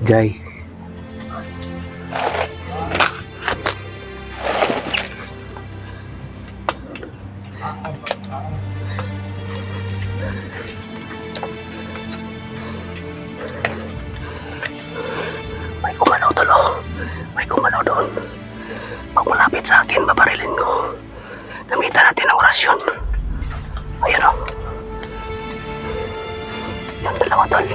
Jay. May kumalaw tulo. May kumalaw doon. Pag malapit sa akin, babarilin ko. Gamitan natin ang orasyon. Ayan o. Yung dalawa tol.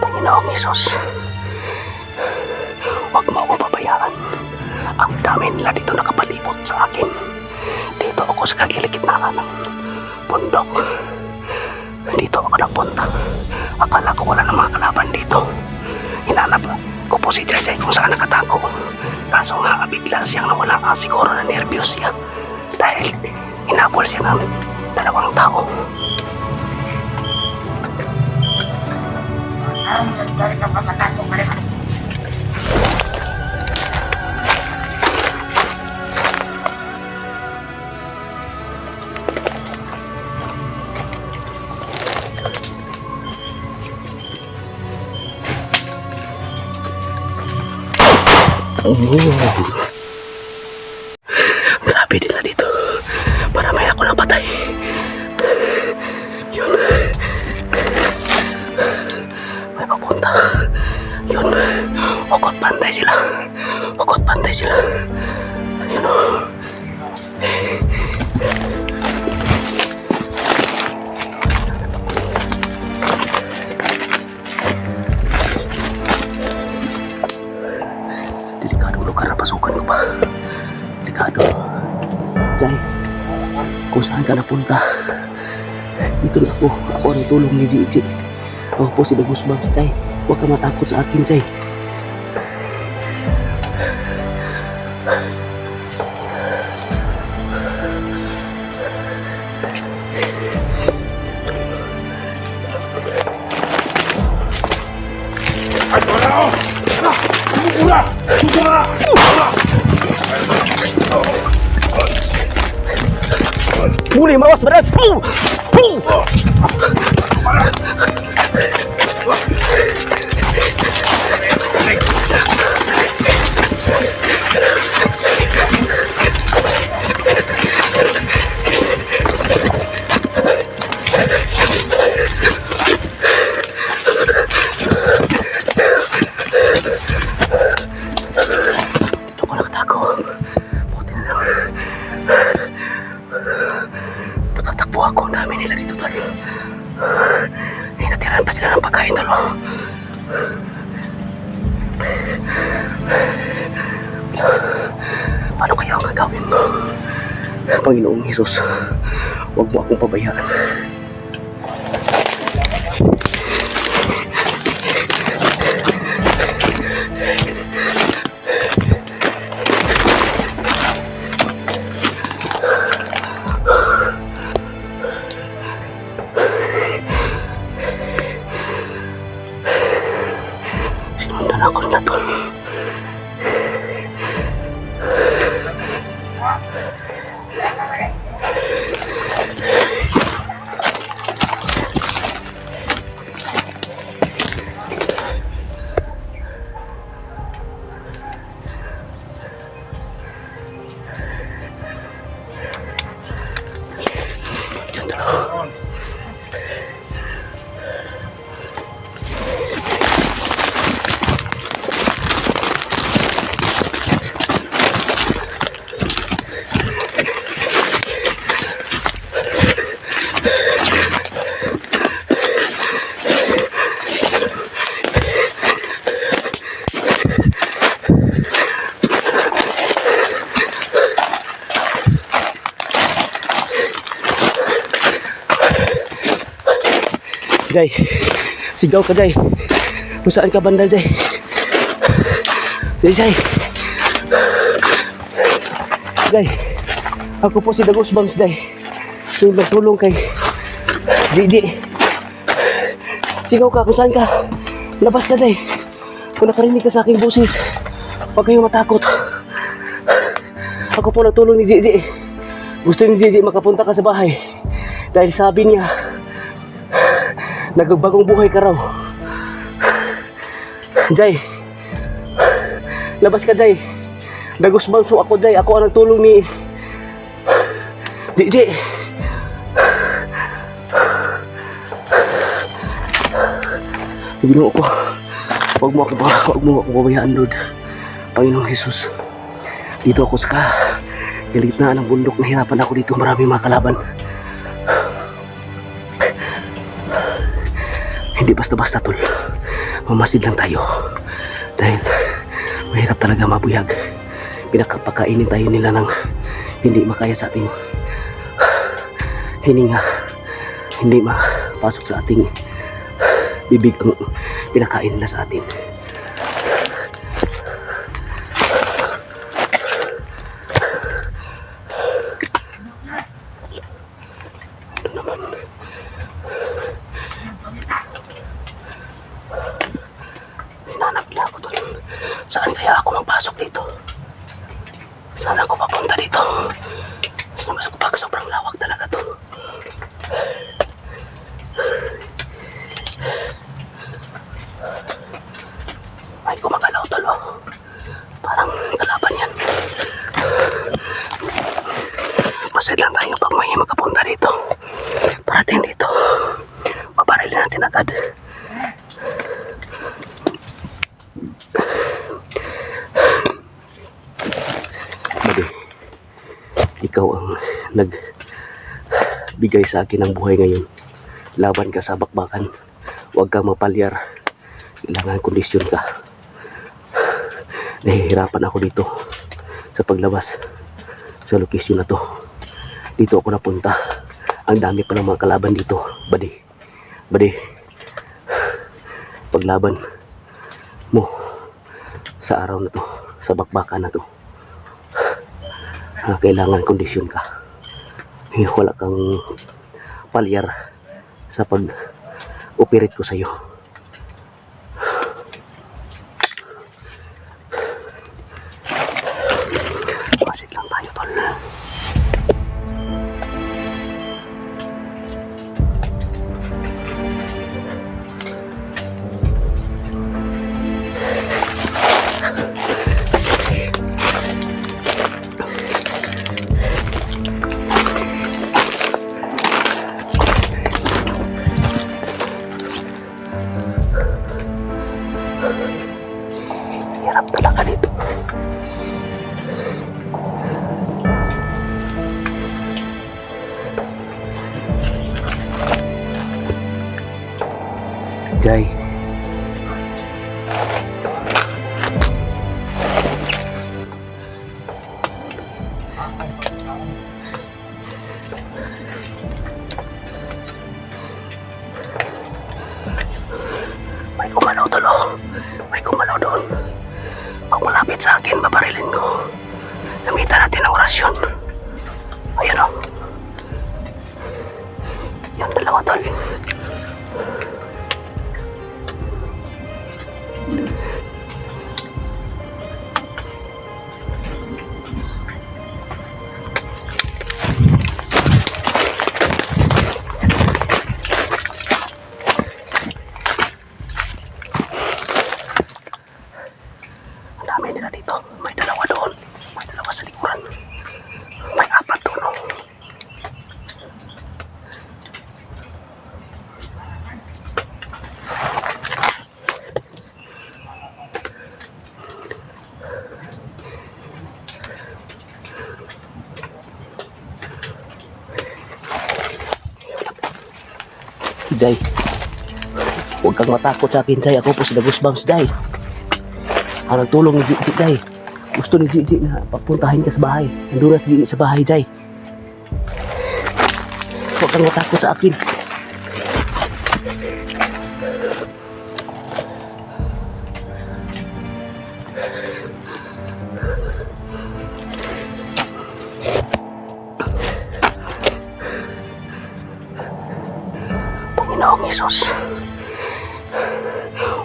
Panginoong Hesus, huwag mo ako pabayaan. Ang dami nila dito nakapalibot sa akin. Dito ako sa kagiligitnaan ng bundok. Dito ako nagpunta. Akala ko wala na mga kalaban dito. Hinanap ko po si Jay kung saan nakatago. Kaso nga bigla siyang nawala. Siguro na nervyos siya. Dahil hinabol siya ng dalawang tao. Grabe nila dito. Marami ako napatay. Yun. May papunta. Yun. Hukot pantay sila. Hukot pantay sila. Yun o. Delikadong lugar na pasukan ko pa. Delikado. Jay, kung saan ka napunta? Dito na ako. Ako ang tulong ni Gigi. Ako po si Dagus Bangs, Jay. Huwag ka matakot sa akin, Jay. Boleh mawas berat. Ito ko nagtago. Buti na lang. Natatakbo ako. Dami nila dito tol. Eh, natirahan pa sila ng pagkain tol. Paano kaya ang gagawin mo? Panginoong Hesus, huwag mo akong pabayaan. Sinundan ako na tol. Jay, sigaw ka Jay. Kung saan ka banda Jay? Jay. Jay, ako po si Dagus Bangs Jay. Yung nagtulong kay Gigi. Sigaw ka kung saan ka. Labas ka Jay. Kung nakarinig ka sa aking busis, huwag kayong matakot. Ako po nagtulong ni Gigi. Gusto ni Gigi makapunta ka sa bahay. Dahil sabi niya, nagbagong buhay ka raw. Jay, labas ka, Jay. Dagusbanso ako, Jay. Ako ang nagtulong ni Gigi. Ginoo ko, huwag mo ako babayaan, Lord. Panginoong Jesus, dito ako sa gitna ng bundok, nahirapan ako dito, maraming mga kalaban. Hindi basta-basta, tol. Mamasid lang tayo. Dahil mahirap talaga mabuyag. Pinakapakainin tayo nila ng hindi makaya sa ating hininga. Hindi mapasok sa ating bibig ang pinakain nila sa atin. Ito naman. Hinanap niya ako doon. Saan kaya ako magpasok dito? Saan ako papunta dito? Sobrang lawak talaga to. Ay, gumagalaw, tol. Parang kalaban yan. Masid lang tayo pag may makapunta dito. Parating dito, mabarilin natin agad. Babe, ikaw ang nagbigay sa akin ng buhay ngayon. Laban ka sa bakbakan. Huwag kang mapalyar. Kailangan kondisyon ka. Nahihirapan ako dito sa paglabas sa lokasyon na to. Dito ako napunta. Ang dami pa ng mga kalaban dito. Badi, paglaban mo sa araw na to, sa bakbakan na to, kailangan kondisyon ka. Wala kang palyar sa pag-operate ko sa iyo. Masid lang tayo, tol. Hirap talaga dito. Jay, may kumalaw, tol. May kumalaw doon. Pag malapit sa akin, babarilin ko. Gamitan natin ang orasyon. Ayan o. Yung dalawa, tol. Dito, may dalawa doon, may dalawa sa likuran, may apat doon. Jay, huwag kang matakot sa akin, Jay. Ako po si Dagusbangs, Jay. Ang nagtulong ni Gigi, Jay. Gusto ni Gigi na papuntahin ka sa bahay. Nandun na si Gigi sa bahay, Jay. Huwag kang matakot sa akin. Panginoong Jesus,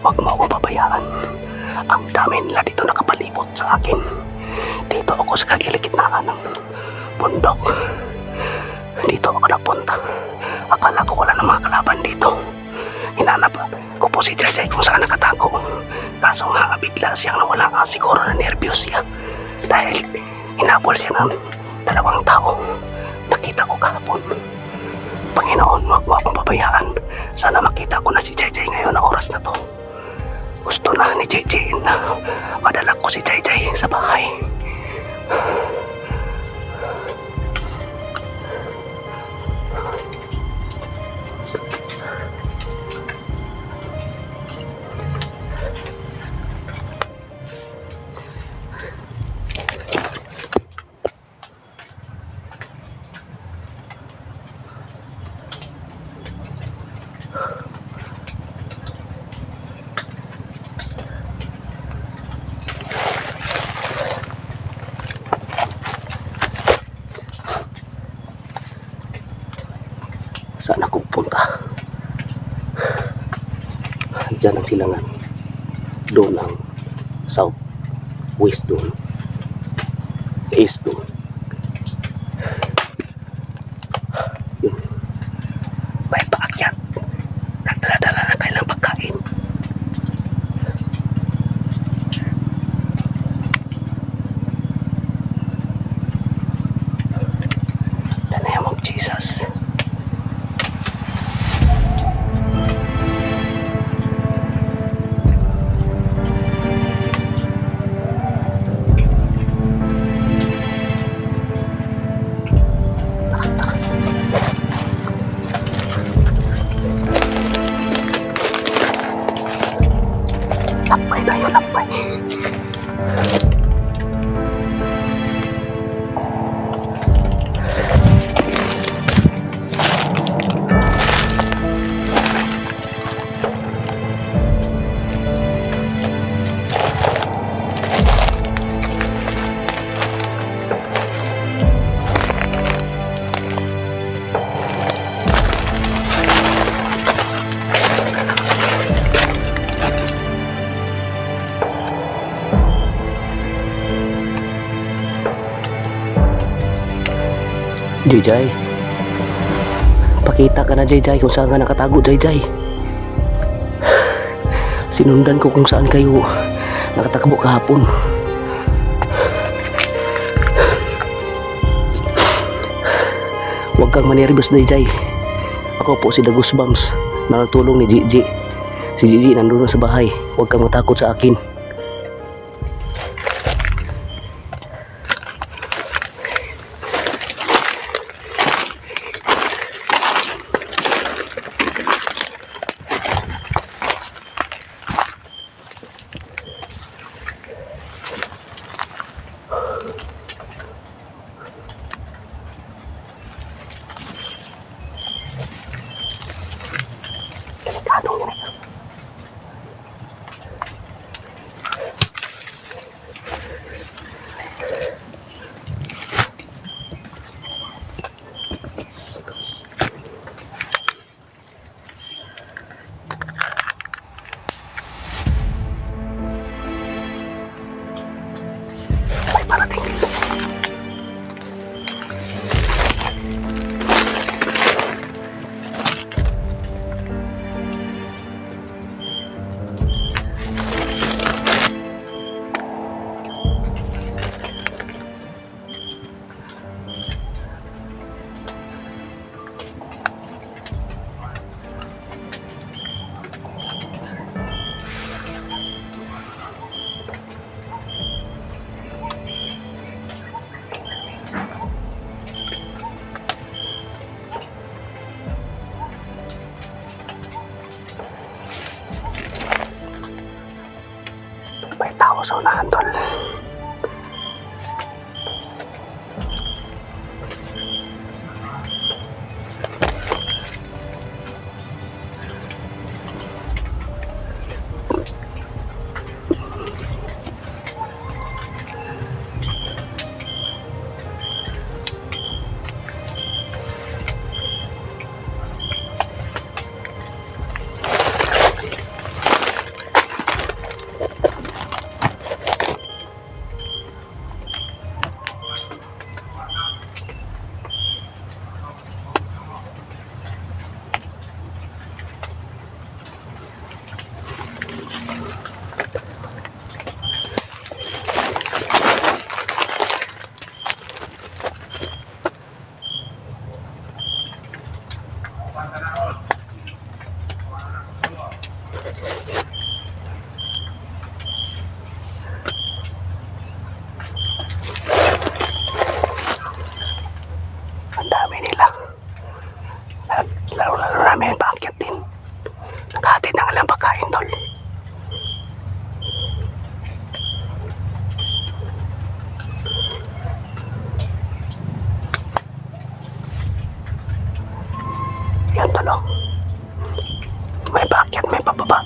huwag mo ako pabayaan. Ang dami nila dito nakapalibot sa akin. Dito ako sa kagiligitnaan ng bundok. Dito ako napunta. Akala ko wala ng mga kalaban dito. Hinanap ko po si Jai kung saan nakatago. Kaso nga bigla siyang nawala, siguro na nervyos siya. Dahil hinabol siya ng 2 tao. Nakita ko kahapon. Panginoon, wag mo akong pabayaan. Sana makita ko na si Jai ngayon na oras na to. Gusto na ni Jai na madala ko si Jai sa bahay. Saan ako pupunta? Diyan ang silangan. Doon ang south, west doon, east doon. Yun. May paakyat. Nagdala-dala na kailang pagkain. The name of Jesus. Lakbay tayo, lakbay. Jai, pakita ka na Jai kung saan ka nakatago Jai. Sinundan ko kung saan kayo nakatakbo kahapon. Huwag kang manervyos Jai. Ako po si The Goosebumps na nagtulong ni Gigi. Si Gigi nandun sa bahay. Huwag kang matakot sa akin. May tao sa unahan, tol. Yan tol oh. May paakyat, may pababa.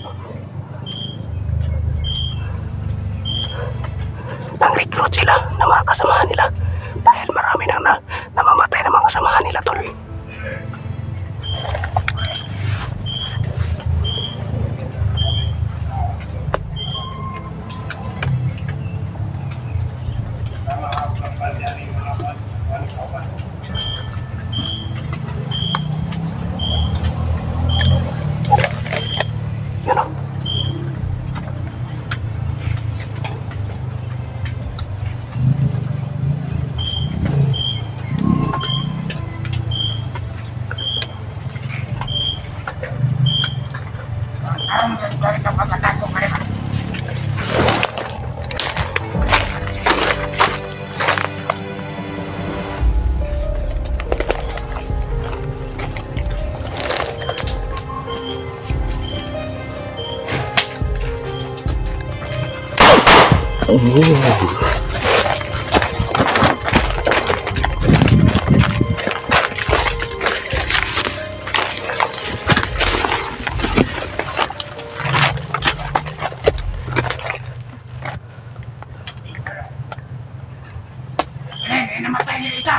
Nang-recruit sila ng mga kasamahan nila dahil marami nang namamatay ng mga kasamahan nila tol. Yan o. Namatay niya isa.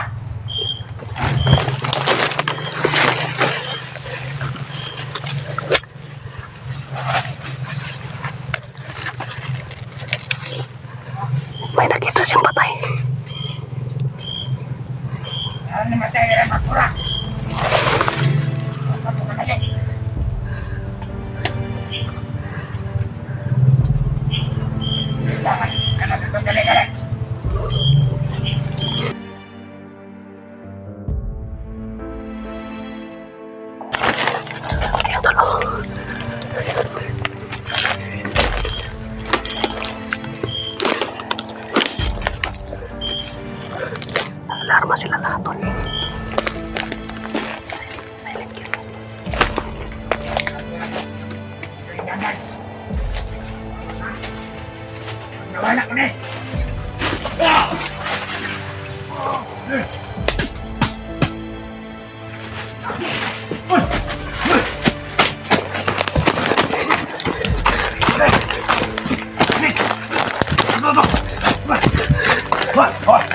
May nakita siyang patay. Namatay niya magpura. Pagkakalali. Dapat ka na pagkakalali. Yan tol oh. Alarma sila lahat tol. Silent kill. Nawala ko na eh. What?